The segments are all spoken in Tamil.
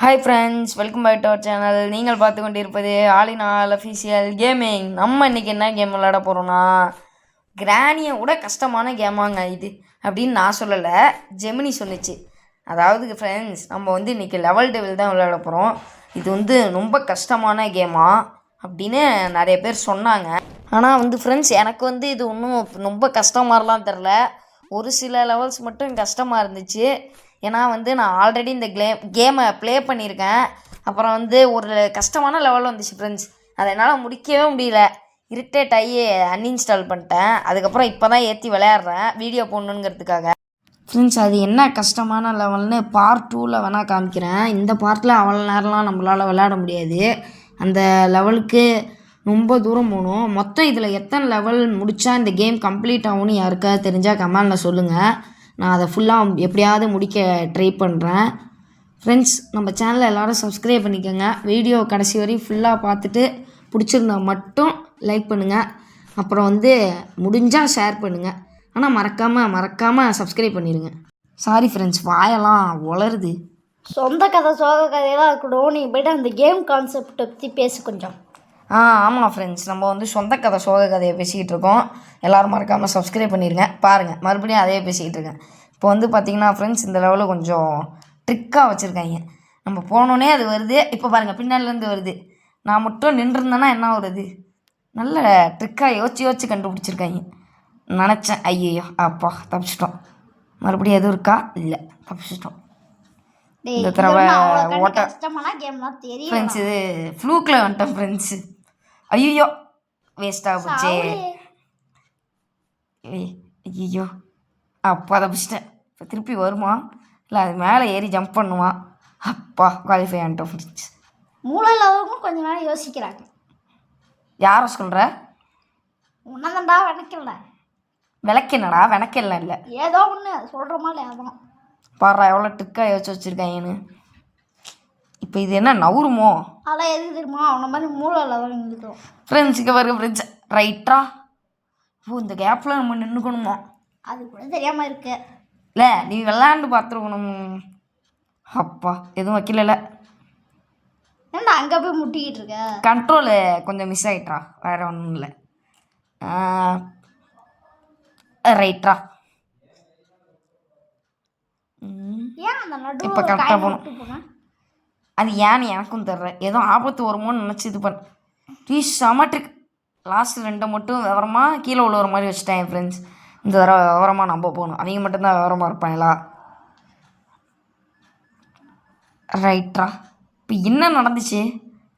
Hi friends, welcome back to our channel. நீங்கள் பார்த்து கொண்டிருப்பது all in all official gaming. நம்ம இன்றைக்கி என்ன கேம் விளையாட போகிறோன்னா, கிராணியை விட கஷ்டமான கேமாங்க இது அப்படின்னு நான் சொல்லலை, ஜெமினி சொன்னிச்சு. அதாவது ஃப்ரெண்ட்ஸ், நம்ம வந்து இன்றைக்கி லெவல் டெவில் தான் விளையாட போகிறோம். இது வந்து ரொம்ப கஷ்டமான கேமா அப்படின்னு நிறைய பேர் சொன்னாங்க. ஆனால் வந்து ஃப்ரெண்ட்ஸ், எனக்கு வந்து இது ஒன்றும் ரொம்ப கஷ்டமாகலாம் தெரில. ஒரு சில லெவல்ஸ் மட்டும் கஷ்டமாக இருந்துச்சு. ஏன்னா வந்து நான் ஆல்ரெடி இந்த கேமை ப்ளே பண்ணியிருக்கேன். அப்புறம் வந்து ஒரு கஷ்டமான லெவல் வந்துச்சு ஃப்ரெண்ட்ஸ், அதை என்னால் முடிக்கவே முடியல. இரிட்டேட் ஆகி அன்இன்ஸ்டால் பண்ணிட்டேன். அதுக்கப்புறம் இப்போ தான் ஏற்றி விளையாடுறேன் வீடியோ போடணுங்கிறதுக்காக. ஃப்ரெண்ட்ஸ், அது என்ன கஷ்டமான லெவல்னு பார்ட் 2ல் வேணால் காமிக்கிறேன். இந்த பார்ட்டில் அவ்வளோ நேரம்லாம் நம்மளால் விளையாட முடியாது. அந்த லெவலுக்கு ரொம்ப தூரம் போகணும். மொத்தம் இதில் எத்தனை லெவல் முடித்தா இந்த கேம் கம்ப்ளீட் ஆகும்னு யாருக்காவது தெரிஞ்சால் கமெண்டில் சொல்லுங்கள். நான் அதை ஃபுல்லாக எப்படியாவது முடிக்க ட்ரை பண்ணுறேன். ஃப்ரெண்ட்ஸ், நம்ம சேனலை எல்லோரும் சப்ஸ்கிரைப் பண்ணிக்கோங்க. வீடியோ கடைசி வரையும் ஃபுல்லாக பார்த்துட்டு பிடிச்சிருந்தா மட்டும் லைக் பண்ணுங்கள். அப்புறம் வந்து முடிஞ்சால் ஷேர் பண்ணுங்கள். ஆனால் மறக்காமல் சப்ஸ்கிரைப் பண்ணிடுங்க. சாரி ஃப்ரெண்ட்ஸ், வாயெல்லாம் உளருது. சொந்த கதை சோக கதையெல்லாம் இருக்கணும். நீ போய்ட்டு அந்த கேம் கான்செப்டை பற்றி பேசு கொஞ்சம். ஆமாம் ஃப்ரெண்ட்ஸ், நம்ம வந்து சொந்த கதை சோக கதையை பேசிக்கிட்டு இருக்கோம். எல்லோரும் மறக்காமல் சப்ஸ்கிரைப் பண்ணிடுங்க. பாருங்கள், மறுபடியும் அதே பேசிக்கிட்டு இருக்கேன். இப்போ வந்து பார்த்திங்கன்னா ஃப்ரெண்ட்ஸ், இந்த லெவலில் கொஞ்சம் ட்ரிக்காக வச்சுருக்காங்க. நம்ம போனோன்னே அது வருது. இப்போ பாருங்கள், பின்னாடிலேருந்து வருது. நான் மட்டும் நின்றுருந்தேன்னா என்ன வருது? நல்ல ட்ரிக்காக யோசிச்சு கண்டுபிடிச்சிருக்காங்க. நினச்சேன், ஐயோ அப்பா தப்பிச்சிட்டோம். மறுபடியும் எதுவும் இருக்கா? இல்லை, தப்பிச்சிட்டோம். இந்த தடவை ஓட்ட ஃப்ரெண்ட்ஸ், இது ஃப்ளூக்கில் வந்துட்டேன் ஃப்ரெண்ட்ஸு. ஐயோ வேஸ்ட்டாக போச்சே. ஐயோ அப்பா தப்பிச்சிட்டேன். இப்போ திருப்பி வருமா? இல்லை அது மேலே ஏறி ஜம்ப் பண்ணுமா? அப்பா குவாலிஃபை ஆகிட்டோம் ஃப்ரெண்ட்ஸ். மூளையில் அவங்க கொஞ்ச நேரம் யோசிக்கிறாங்க. யாரை சொல்கிற? உன்னதாண்டா விளக்கல. விளக்கென்னடா? விளக்கெல்லாம் இல்லை, ஏதோ ஒன்று சொல்கிற மாதிரி. அதான் பாடுறா எவ்வளோ ட்ரிக்காக யோசிச்சு வச்சுருக்காங்கன்னு. இப்போ இது என்ன நவுருமோ? அதெல்லாம் எதுக்கு தெரியுமா? அவனை மாதிரி மூளையில் தான் இருந்துட்டோம் ஃப்ரெண்ட்ஸுக்கு பாருங்க ஃப்ரெண்ட்ஸ், ரைட்டா? ஓ, இந்த கேப்பில் நம்ம நின்றுக்கணுமா? அது கூட தெரியாமல் இருக்கு. இல்லை, நீ விளாண்டு பார்த்துருக்கணும். அப்பா எதுவும் வைக்கல. ஏன்னா அங்கே போய் முட்டிக்கிட்டு இருக்க. கண்ட்ரோலு கொஞ்சம் மிஸ் ஆகிட்டா, வேறு ஒன்றும் இல்லை. ரைட்டா? இப்போ கரெக்டாக போகணும். அது ஏன்னு எனக்கும் தர்ற, ஏதோ ஆபத்து வருமோன்னு நினச்சி இது பண்ண. ப்ளீஸ் சமட்ரிக். லாஸ்ட் 2 மட்டும் விவரமாக கீழே விழுவுற மாதிரி வச்சுட்டேன் என் ஃப்ரெண்ட்ஸ். இந்த தடவை விவரமாக நம்ம போகணும். அவங்க மட்டும்தான் விவரமாக இருப்பாங்களா? ரைட்டா? இப்போ என்ன நடந்துச்சு?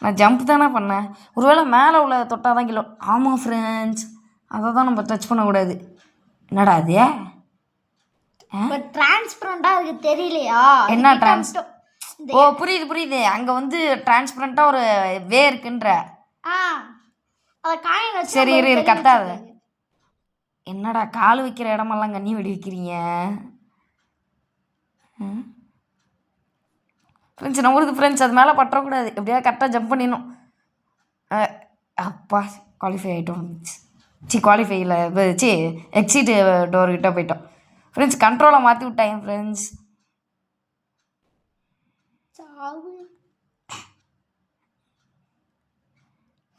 நான் ஜம்ப் தானே பண்ணேன். ஒருவேளை மேலே உள்ள தொட்டால் தான் கிலோ. ஆமாம் ஃப்ரெண்ட்ஸ், அதை தான் நம்ம டச் பண்ணக்கூடாது. என்னடா அது? டிரான்ஸ்பரண்டா இருக்கு, தெரியலையா? என்ன ஓ, புரியுது. அங்கே வந்து டிரான்ஸ்பரண்ட்டாக ஒரு வே இருக்குன்ற. சரி இரு கத்தாத. என்னடா கால் வைக்கிற இடமெல்லாம் கண்ணி வெடி வைக்கிறீங்க ஃப்ரெண்ட்ஸ்? நம்மளுக்கு ஃப்ரெண்ட்ஸ் அது மேலே பற்றக்கூடாது. எப்படியா கரெக்டாக ஜம்ப் பண்ணிடணும். அப்பா குவாலிஃபை ஆகிட்டோம். குவாலிஃபையில் எக்ஸிட் டோர்கிட்ட போயிட்டோம் ஃப்ரெண்ட்ஸ். கண்ட்ரோலை மாற்றி விட்டாங்க ஃப்ரெண்ட்ஸ்.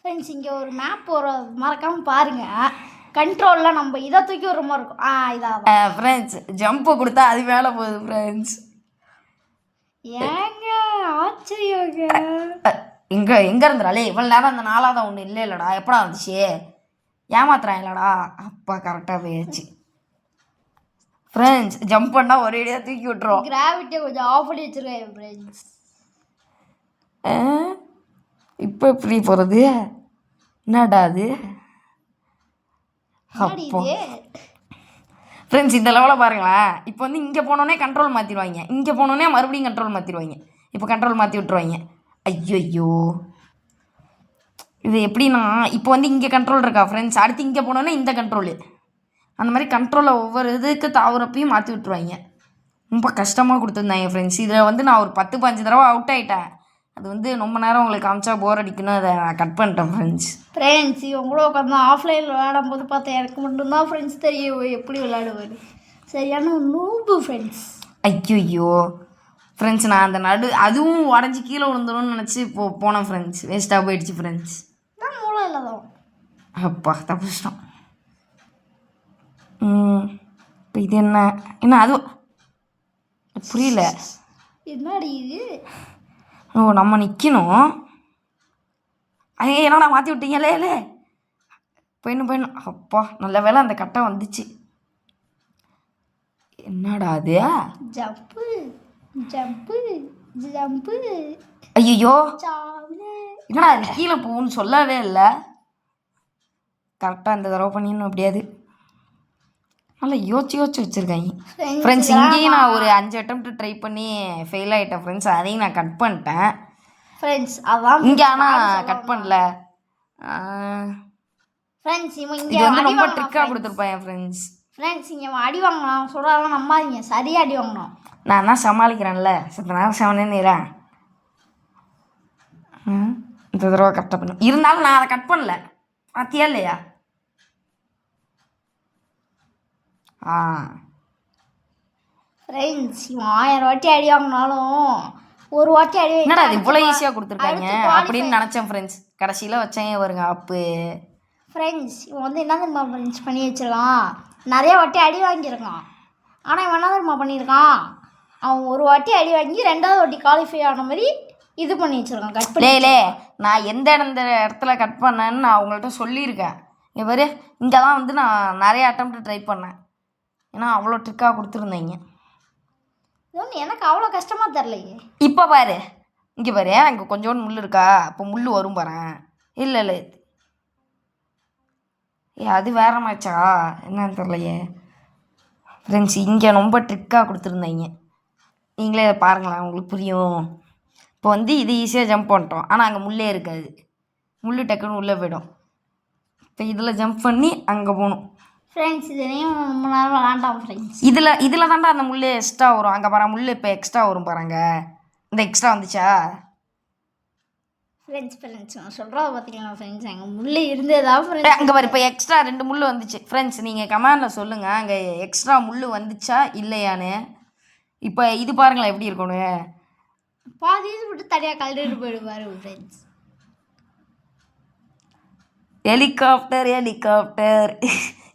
ஃப்ரெண்ட்ஸ், இங்கே ஒரு மேப் ஒரு மறக்காமல் பாருங்கள். கண்ட்ரோலில் நம்ம இதை தூக்கி ஒரு மாதிரி இருக்கும். இதாக ஃப்ரெண்ட்ஸ், ஜம்ப்பை கொடுத்தா அது மேலே போகுது ஃப்ரெண்ட்ஸ். ஏங்க ஆச்சரியோங்க. எங்கே இருந்தாலே இவ்வளோ நேரம் அந்த 4வது ஒன்று இல்லைடா, எப்படா வந்துச்சு? ஏமாத்துறான் இல்லைடா. அப்பா கரெக்டாக போயாச்சு ஃப்ரெண்ட்ஸ். ஜம்ப் பண்ணால் ஒரே இடையாக தூக்கி விட்டுரும். கிராவிட்டியை கொஞ்சம் ஆஃப் பண்ணி வச்சுருக்கேன் ஃப்ரெண்ட்ஸ். இப்போ எப்படி போகிறது? என்னடா அது? அப்போ ஃப்ரெண்ட்ஸ், இந்த லெவலில் பாருங்களேன். இப்போ வந்து இங்கே போனோடனே கண்ட்ரோல் மாற்றிடுவாங்க, இங்கே போனோடனே மறுபடியும் கண்ட்ரோல் மாற்றிடுவாங்க. இப்போ கண்ட்ரோல் மாற்றி விட்ருவாங்க. ஐயோ, இது எப்படின்னா இப்போ வந்து இங்கே கண்ட்ரோல் இருக்கா ஃப்ரெண்ட்ஸ், அடுத்து இங்கே போனோடனே இந்த கண்ட்ரோலு. அந்த மாதிரி கண்ட்ரோலை ஒவ்வொரு இதுக்கு தாவுறப்பையும் மாற்றி விட்ருவாங்க. ரொம்ப கஷ்டமாக கொடுத்துருந்தாங்க ஃப்ரெண்ட்ஸ். இதில் வந்து நான் ஒரு 10-15 தடவை அவுட் ஆகிட்டேன். அது வந்து ரொம்ப நேரம் உங்களுக்கு காமிச்சா போர் அடிக்கணும், அதை நான் கட் பண்ணிட்டேன் ஃப்ரெண்ட்ஸ். இவங்க கூட உட்காந்து ஆஃப்லைனில் விளையாடும் போது பார்த்தா எனக்கு மட்டும்தான் ஃப்ரெண்ட்ஸ் தெரியும் எப்படி விளையாடுவார். சரியான நூபு ஃப்ரெண்ட்ஸ். ஐயோ ஃப்ரெண்ட்ஸ் நான் அந்த அதுவும் உடஞ்சி கீழே விழுந்துரும்னு நினச்சி போனேன் ஃப்ரெண்ட்ஸ். வேஸ்ட்டாக போயிடுச்சு ஃப்ரெண்ட்ஸ். நான் மூளை இல்லாதவன். அப்பா தப்பிச்சிட்டோம். இப்போ இது என்ன அதுவும் புரியல. என்னடி இது? ஓ நம்ம நிற்கணும். என்னடா மாற்றி விட்டீங்களே. போயிடணும். அப்பா நல்ல வேளை அந்த கட்டை வந்துச்சு. என்னடா அது? Jump jump jump. ஐயோ என்னடா அது கீழே போகும்னு சொல்லவே இல்லை. கரெக்டாக இந்த தடவை பண்ணிடணும் எப்படியாது. நல்லா யோசிச்சு வச்சுருக்காங்க ஃப்ரெண்ட்ஸ். இங்கேயும் நான் ஒரு 5 அட்டெம்ப்ட் ட்ரை பண்ணி ஃபெயில் ஆகிட்டேன் ஃப்ரெண்ட்ஸ். அதையும் நான் கட் பண்ணிட்டேன் ஃப்ரெண்ட்ஸ். அதான் இங்கே ஆனால் கட் பண்ணல ஃப்ரெண்ட்ஸ். இது வந்து ரொம்ப ட்ரிக்காக கொடுத்துருப்பேன் ஃப்ரெண்ட்ஸ். ஃப்ரெண்ட்ஸ் இங்கே அடி வாங்கணும் சொல்கிறாங்க, நம்பாதீங்க. சரியாக அடி வாங்கணும். நான் தான் சமாளிக்கிறேன்ல. சத்த நேரம் செவனேறேன். இந்த தடவை கரெக்டாக பண்ணும். இருந்தாலும் நான் அதை கட் பண்ணல. பார்த்தியா இல்லையா? ஃப்ரெண்ட்ஸ் இவன் 1000 வாட்டி அடி வாங்கினாலும் ஒரு வாட்டி அடி என்னடா அது இவ்வளோ ஈஸியாக கொடுத்துருக்காங்க அப்படின்னு நினச்சேன் ஃப்ரெண்ட்ஸ். கடைசியில் வச்சேன் வருங்க அப்பு. ஃப்ரெண்ட்ஸ் இவன் வந்து என்ன தெரியுமா ஃப்ரெண்ட்ஸ் பண்ணி வச்சிருக்கான்? நிறைய வாட்டி அடி வாங்கியிருக்கான். ஆனால் இவன் என்ன தெரியுமா பண்ணியிருக்கான்? அவன் ஒரு வாட்டி அடி வாங்கி 2வது வாட்டி குவாலிஃபை ஆன மாதிரி இது பண்ணி வச்சிருக்கான். கட் பண்ணி நான் எந்த இடத்துல கட் பண்ணேன்னு நான் அவங்கள்ட்ட சொல்லியிருக்கேன். இவர் இங்கே தான் வந்து நான் நிறைய அட்டெம்ப்ட் ட்ரை பண்ணேன். ஏன்னா அவ்வளோ ட்ரிக்காக கொடுத்துருந்தீங்க. இது ஒன்று எனக்கு அவ்வளோ கஷ்டமாக தெரிலையே. இப்போ பாரு இங்கே பாரு, இங்கே கொஞ்சோண்டு முள் இருக்கா? அப்போ முள் வரும் பாறேன். இல்லை அது வேற மேட்சா என்னன்னு தெரிலையே ஃப்ரெண்ட்ஸ். இங்கே ரொம்ப ட்ரிக்காக கொடுத்துருந்தீங்க. நீங்களே பாருங்களேன், உங்களுக்கு புரியும். இப்போ வந்து இது ஈஸியாக ஜம்ப் பண்ணிட்டோம். ஆனால் அங்கே முள்ளே இருக்காது. முள் டக்குன்னு உள்ளே போய்டும். இப்போ இதில் ஜம்ப் பண்ணி அங்கே போகணும் ஃப்ரெண்ட்ஸ். இதுலேயும் ரொம்ப நேரம் விளாண்டாம் ஃப்ரெண்ட்ஸ். இதில் தாண்டா அந்த முள் எக்ஸ்ட்ரா வரும். அங்கே பாரு முள் இப்போ எக்ஸ்ட்ரா வரும் பாருங்க. இந்த எக்ஸ்ட்ரா வந்துச்சா ஃப்ரெண்ட்ஸ்? நான் சொல்கிறத பார்த்தீங்களா ஃப்ரெண்ட்ஸ்? அங்கே முள் இருந்ததா ஃப்ரெண்ட்ஸ்? அங்கே பாரு இப்போ எக்ஸ்ட்ரா 2 முள் வந்துச்சு ஃப்ரெண்ட்ஸ். நீங்கள் கமெண்டில் சொல்லுங்கள் அங்கே எக்ஸ்ட்ரா முள் வந்துச்சா இல்லையான்னு. இப்போ இது பாருங்களேன் எப்படி இருக்கணும். பாதி இது விட்டு தனியாக கலந்துட்டு போயிடுவாரு ஃப்ரெண்ட்ஸ்.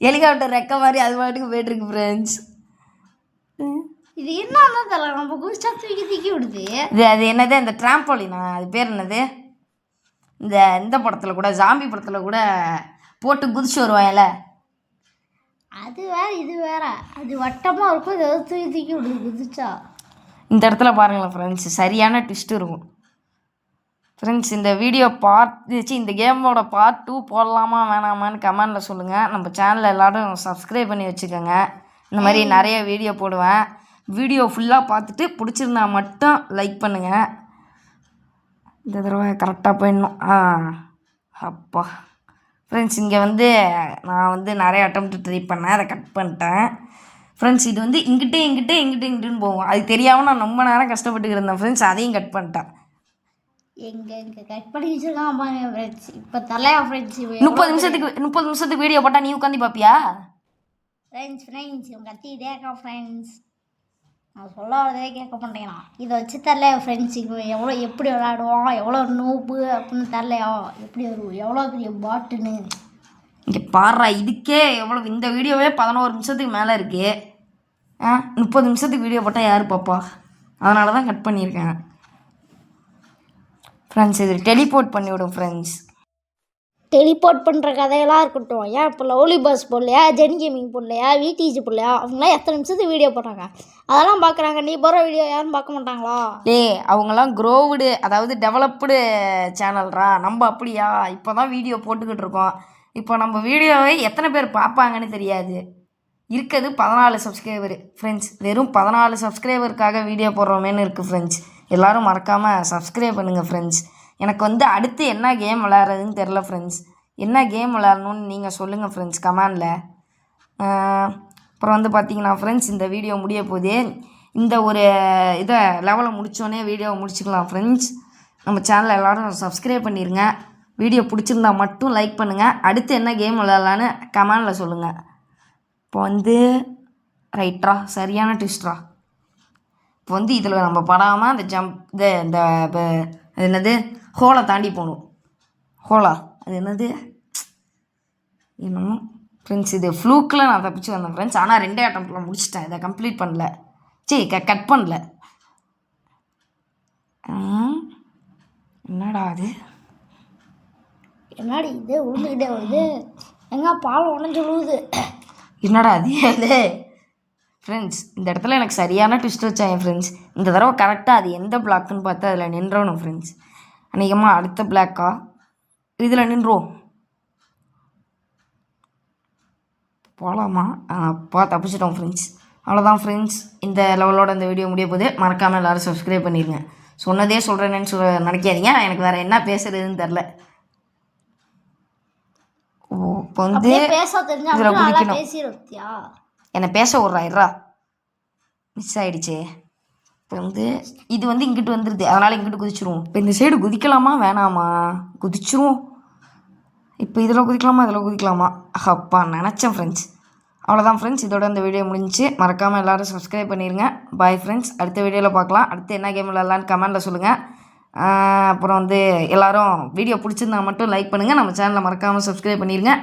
ஹெலிகாப்டர் ரெக்க மாதிரி அது பாட்டுக்கு போய்ட்டுருக்கு ஃப்ரெண்ட்ஸ். இது என்னன்னா தெரியல, நம்ம குதிச்சா தூக்கி விடுது. அது என்னது இந்த ட்ராம்போலினா? அது பேர் என்னது? இந்த படத்தில் கூட ஜாம்பி படத்தில் கூட போட்டு குதிச்சு வருவாங்கல்ல. அது வேற இது வேற. அது வட்டமாக இருக்கும். ஏதாவது தூக்கி விடுது குதிச்சா. இந்த இடத்துல பாருங்களேன் ஃப்ரெண்ட்ஸ், சரியான ட்விஸ்ட் இருக்கும் ஃப்ரெண்ட்ஸ். இந்த வீடியோ இந்த கேமோட பார்ட் 2 போடலாமா வேணாமான்னு கமெண்டில் சொல்லுங்கள். நம்ம சேனலில் எல்லோரும் சப்ஸ்கிரைப் பண்ணி வச்சுக்கோங்க. இந்த மாதிரி நிறைய வீடியோ போடுவேன். வீடியோ ஃபுல்லாக பார்த்துட்டு பிடிச்சிருந்தா மட்டும் லைக் பண்ணுங்கள். இந்த தடவை கரெக்டாக போயிடணும். அப்பா ஃப்ரெண்ட்ஸ் இங்கே வந்து நான் வந்து நிறைய அட்டெம்ப்ட் ட்ரை பண்ணேன். அதை கட் பண்ணிட்டேன் ஃப்ரெண்ட்ஸ். இது வந்து இங்கிட்டுன்னு போகும். அது தெரியாமல் நான் ரொம்ப நேரம் கஷ்டப்பட்டுக்கிட்டு இருந்தேன் ஃப்ரெண்ட்ஸ். அதையும் கட் பண்ணிட்டேன். எங்கே கட் பண்ணி வச்சுருக்கான் பாருங்க ஃப்ரெண்ட்ஸ். இப்போ தலையா ஃப்ரெண்ட்ஸ் 30 நிமிஷத்துக்கு வீடியோ போட்டால் நீ உட்காந்து பார்ப்பியா ஃப்ரெண்ட்ஸ்? இவன் கத்திக்கிட்டே இருக்கான் ஃப்ரெண்ட்ஸ். நான் சொல்ல வரதே கேட்க மாட்டேங்கிறான். இதை வச்சு தரலையா ஃப்ரெண்ட்ஸ்? இப்போ எப்படி விளையாடுவோம், எவ்வளோ நோப்பு அப்படின்னு தரலையா? எப்படி வரும், எவ்வளோ பெரிய பாட்டுன்னு இங்கே பாடுறா. இதுக்கே எவ்வளோ, இந்த வீடியோவே 11 நிமிஷத்துக்கு மேலே இருக்குது. 30 நிமிஷத்துக்கு வீடியோ போட்டால் யார் பாப்பா? அதனால தான் கட் பண்ணியிருக்கேன் ஃப்ரெண்ட்ஸ். இது டெலிபோர்ட் பண்ணிவிடும் ஃப்ரெண்ட்ஸ். டெலிபோர்ட் பண்ணுற கதையெல்லாம் இருக்கட்டும். ஏன் இப்போ லவ்லி பஸ் போடலையா, ஜென் கேமிங் போடலையா, விடிஜி போடலையா? அவங்களாம் எத்தனை நிமிஷத்துக்கு வீடியோ போடுறாங்க, அதெல்லாம் பார்க்குறாங்க. நீ போகிற வீடியோ யாரும் பார்க்க மாட்டாங்களா? அவங்களாம் க்ரோவுடு, அதாவது டெவலப்டு சேனல்ரா. நம்ம அப்படியா? இப்போ தான் வீடியோ போட்டுக்கிட்டு இருக்கோம். இப்போ நம்ம வீடியோவை எத்தனை பேர் பார்ப்பாங்கன்னு தெரியாது. இருக்கிறது 14 சப்ஸ்கிரைபரு ஃப்ரெண்ட்ஸ். வெறும் 14 சப்ஸ்கிரைபருக்காக வீடியோ போடுறோமேன்னு இருக்குது ஃப்ரெண்ட்ஸ். எல்லோரும் மறக்காமல் சப்ஸ்கிரைப் பண்ணுங்கள் ஃப்ரெண்ட்ஸ். எனக்கு வந்து அடுத்து என்ன கேம் விளையாடுறதுன்னு தெரில ஃப்ரெண்ட்ஸ். என்ன கேம் விளையாடணுன்னு நீங்கள் சொல்லுங்கள் ஃப்ரெண்ட்ஸ் கமெண்டில். அப்புறம் வந்து பார்த்தீங்கன்னா ஃப்ரெண்ட்ஸ், இந்த வீடியோ முடிய போகுது. இந்த ஒரு இதை லெவலை முடித்தோடனே வீடியோவை முடிச்சுக்கலாம் ஃப்ரெண்ட்ஸ். நம்ம சேனலை எல்லோரும் சப்ஸ்கிரைப் பண்ணிடுங்க. வீடியோ பிடிச்சிருந்தா மட்டும் லைக் பண்ணுங்கள். அடுத்து என்ன கேம் விளையாடலான்னு கமெண்டில் சொல்லுங்கள். இப்போ வந்து ரைட்ரா, சரியான ட்விஸ்ட்ரா. இப்போ வந்து இதில் நம்ம படாமல் அந்த இந்த அது என்னது ஹோலை தாண்டி போகணும். ஹோலா அது என்னது என்னமோ ஃப்ரெண்ட்ஸ், இது ஃப்ளூக்கில் நான் தப்பிச்சு வந்தேன் ஃப்ரெண்ட்ஸ். ஆனால் 2 அட்டம்ப்டில் முடிச்சிட்டேன். இதை கம்ப்ளீட் பண்ணல. கட் பண்ணல. என்னடா அது? என்னடி இது உளுந்துக்கிட்டே வருது? எங்க பால் உடஞ்சு விழுவுது. என்னடா அது ஃப்ரெண்ட்ஸ்? இந்த இடத்துல எனக்கு சரியான ட்விஸ்ட் வச்சாங்க ஃப்ரெண்ட்ஸ். இந்த தடவை கரெக்டாக அது எந்த பிளாக்குன்னு பார்த்து அதில் நின்றணும் ஃப்ரெண்ட்ஸ். அநேகமாக அடுத்த பிளாக்கா இதில் நின்றோம். போகலாமா? அப்பா தப்பிச்சிட்டோம் ஃப்ரெண்ட்ஸ். அவ்வளோதான் ஃப்ரெண்ட்ஸ், இந்த லெவலோட இந்த வீடியோ முடிய போது. மறக்காமல் எல்லோரும் சப்ஸ்கிரைப் பண்ணிடுங்க. சொன்னதே சொல்கிறேன்னு நினைக்காதீங்க. எனக்கு வேறு என்ன பேசுறதுன்னு தெரில. இப்போ வந்து இதில் குதிக்கணும். என்னை பேச விட்றாயிரா மிஸ் ஆகிடுச்சே. இப்போ வந்து இது வந்து இங்கிட்டு வந்துடுது, அதனால் இங்கிட்டு குதிச்சிருவோம். இப்போ இந்த சைடு குதிக்கலாமா வேணாமா? குதிச்சிருவோம். இப்போ இதில் குதிக்கலாமா இதில் குதிக்கலாமா? அப்பா நினச்சேன் ஃப்ரெண்ட்ஸ். அவ்வளோதான் ஃப்ரெண்ட்ஸ், இதோட இந்த வீடியோ முடிஞ்சிச்சு. மறக்காமல் எல்லோரும் சப்ஸ்கிரைப் பண்ணிடுங்க. பாய் ஃப்ரெண்ட்ஸ், அடுத்த வீடியோவில் பார்க்கலாம். அடுத்து என்ன கேம் விளாட்லான்னு கமெண்ட்டில் சொல்லுங்கள். அப்புறம் வந்து எல்லோரும் வீடியோ பிடிச்சிருந்தா மட்டும் லைக் பண்ணுங்கள். நம்ம சேனலை மறக்காமல் சப்ஸ்கிரைப் பண்ணிடுங்க.